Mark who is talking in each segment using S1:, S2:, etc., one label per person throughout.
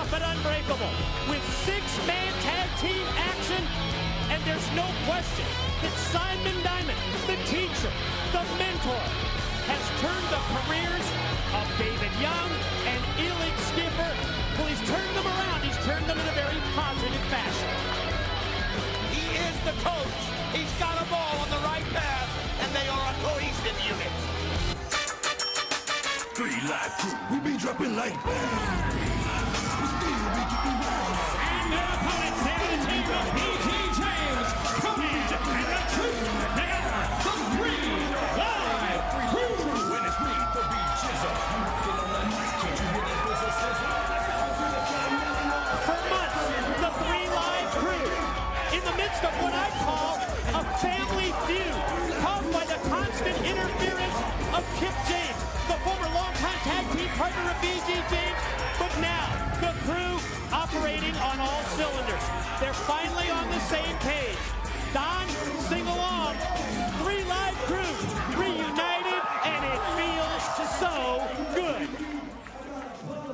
S1: off at Unbreakable with six-man tag team action, and there's no question that Simon Diamond, the teacher, the mentor, has turned the careers of David Young and Elix Skipper. Well, he's turned them around. He's turned them in a very positive fashion.
S2: He is the coach. He's got them all on the right path, and they are a cohesive unit.
S3: 3 live crew, we be dropping like bang. We still be getting round.
S4: And their opponents, they are the team of BG James, Conan, and the Truth. They are the 3 live crew.
S3: When it's me, the beat chisel. Get on that mic, can't you hear that whistle sizzle?
S1: For months, the 3 live crew, in the midst of what I call a family feud, caused by the constant interference of Kip James, the former longtime tag team partner of BG James, but now the crew operating on all cylinders. They're finally on the same page. Don, sing along. 3 live crew reunited, and it feels so good.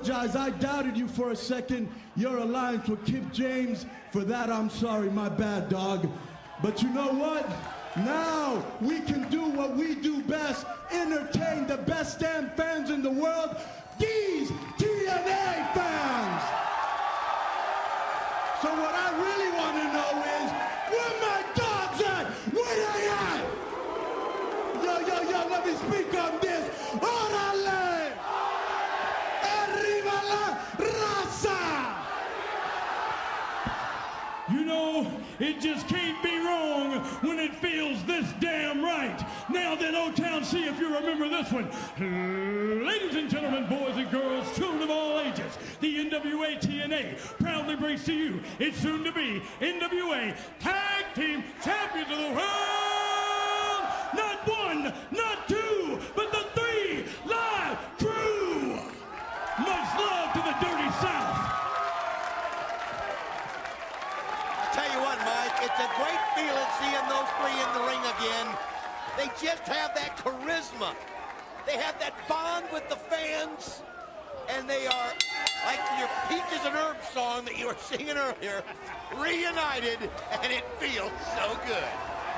S5: Guys, I doubted you for a second. Your alliance with Kip James. For that, I'm sorry. My bad, dog. But you know what? Now we can do what we do best. Entertain the best damn fans in the world. These TNA fans. So what I really want to know is, where my dogs at? Where they at? Yo, let me speak on this. Orale! Arriba la raza!
S4: You know, it just can't be wrong when it feels this damn right. Now then, O-Town, see if you remember this one. Ladies and gentlemen, boys and girls, children of all ages, the NWA TNA proudly brings to you its soon-to-be NWA Tag Team Champions of the World! Not 1, not 2, but the 3 live crew! Much love to the Dirty South!
S2: Tell you what, Mike, it's a great feeling seeing those 3 in the ring again. They just have that charisma. They have that bond with the fans, and they are, like your Peaches and Herbs song that you were singing earlier, reunited, and it feels so good.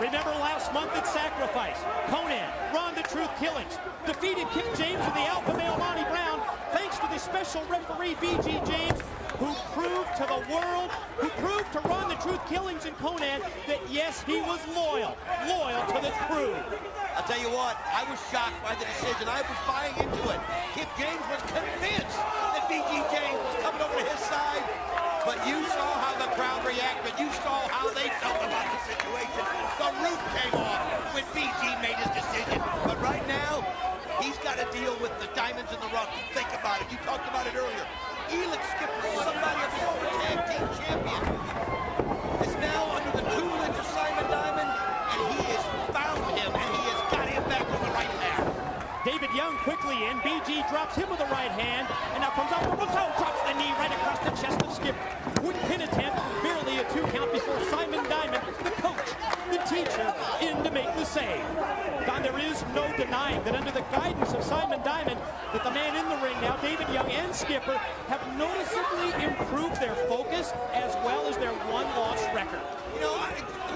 S1: Remember last month at Sacrifice, Conan, Ron the Truth Killings, defeated Kip James and the Alpha Male Monty Brown, thanks to the special referee BG James, who proved to the world, who proved to Ron the Truth Killings and Conan that yes, he was loyal to the crew.
S2: I'll tell you what, I was shocked by the decision. I was buying into it. Kip James was convinced that BG James was coming over to his side, but you saw how the crowd reacted. You saw how they felt about the situation. The roof came off when BG made his decision. But right now, he's got to deal with the diamonds in the rough. Think about it. You talked about it earlier. Elix Skipper, somebody of the former tag team champion, is now under the tutelage of Simon Diamond, and he has found him, and he has got him back on the right path.
S1: David Young quickly in. BG drops him with the right hand, and now comes out for drops the knee right across the chest of Skipper. Wooden pin attempt, barely a 2 count before Simon Diamond, the coach, the teacher, in to make the save. Don, there is no denying that under the guidance of Simon Diamond, that the man in the ring now, David Young and Skipper, have noticeably improved their focus as well as their 1-loss record.
S2: You know,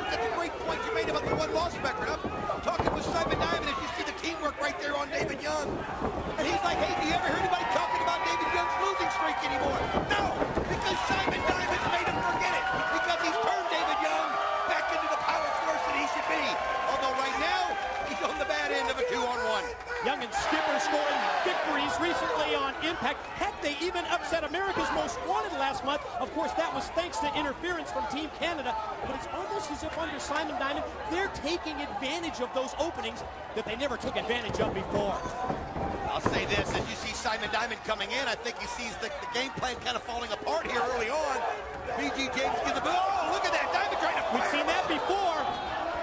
S2: that's a great point you made about the 1-loss record. I'm talking with Simon Diamond, as you see the teamwork right there on David Young. And he's like, hey, do you ever hear anybody talking about David Young's losing streak anymore? No, because Simon Diamond made him forget it. Because he's turned David Young back into the power force that he should be. Although right now, he's on the bad end of a 2-on-1.
S1: Young and Skipper scoring victories recently on Impact. Heck, they even upset America's Most Wanted last month. Of course, that was thanks to interference from Team Canada. But it's almost as if under Simon Diamond, they're taking advantage of those openings that they never took advantage of before.
S2: I'll say this, as you see Simon Diamond coming in, I think he sees the game plan kind of falling apart here early on. BG James gives the boot. Oh, look at that, Diamond trying to fire.
S1: We've seen that before.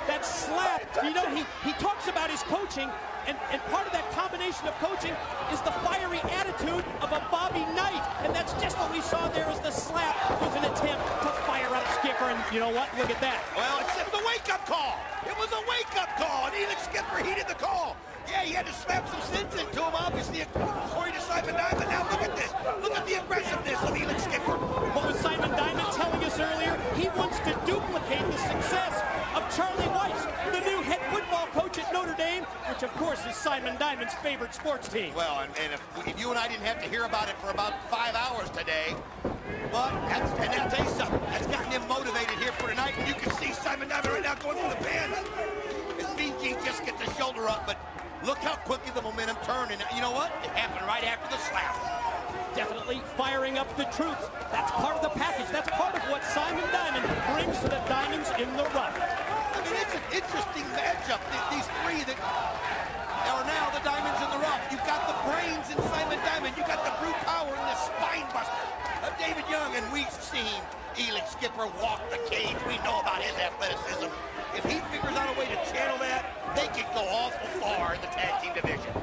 S1: That slap, you know, he talks about his coaching, and part of that combination of coaching is the fiery attitude of a Bobby Knight, and that's just what we saw there as the slap was an attempt to fire up Skipper, and you know what, look at that.
S2: Well, it was a wake-up call. It was a wake-up call, and Elix Skipper heeded the call. Yeah, he had to slap some sense into him, obviously, according to Simon Diamond. Now look at this. Look at the aggressiveness of Elix Skipper.
S1: course, is Simon Diamond's favorite sports team.
S2: Well, and if you and I didn't have to hear about it for about 5 hours today, but and I'll tell you something, that's gotten him motivated here for tonight. And you can see Simon Diamond right now going through the pins. As BG just gets the shoulder up, but look how quickly the momentum turned. And you know what? It happened right after the slap.
S1: Definitely firing up the troops. That's part of the package. That's part of what Simon Diamond brings to the Diamonds in the Rough.
S2: I mean, it's an interesting matchup. These three that are now the Diamonds in the Rough. You've got the brains in Simon Diamond. You've got the brute power and the spine buster of David Young. And we've seen Elix Skipper walk the cage. We know about his athleticism. If he figures out a way to channel that, they can go awful far in the tag team division.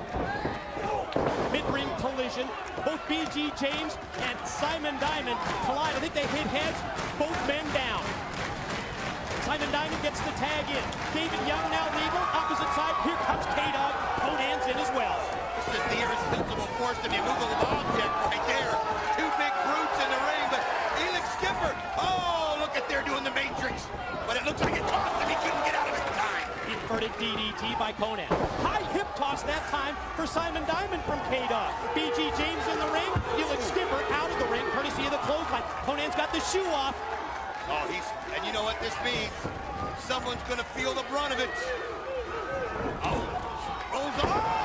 S1: Mid-ring collision. Both BG James and Simon Diamond collide. I think they hit heads. Both men down. Simon Diamond gets the tag in. David Young now legal. Opposite side. Here comes K-Dog. Conan's in as well.
S2: This is the irresistible force of the immovable object right there. Two big brutes in the ring, but Elix Skipper, oh, look at there doing the Matrix. But it looks like it cost him. He couldn't get out of it in time.
S1: Inverted DDT by Conan. High hip toss that time for Simon Diamond from K-Dog. BG James in the ring. Elix Skipper out of the ring, courtesy of the clothesline. Conan's got the shoe off.
S2: Oh, and you know what this means? Someone's gonna feel the brunt of it. Oh, rolls on.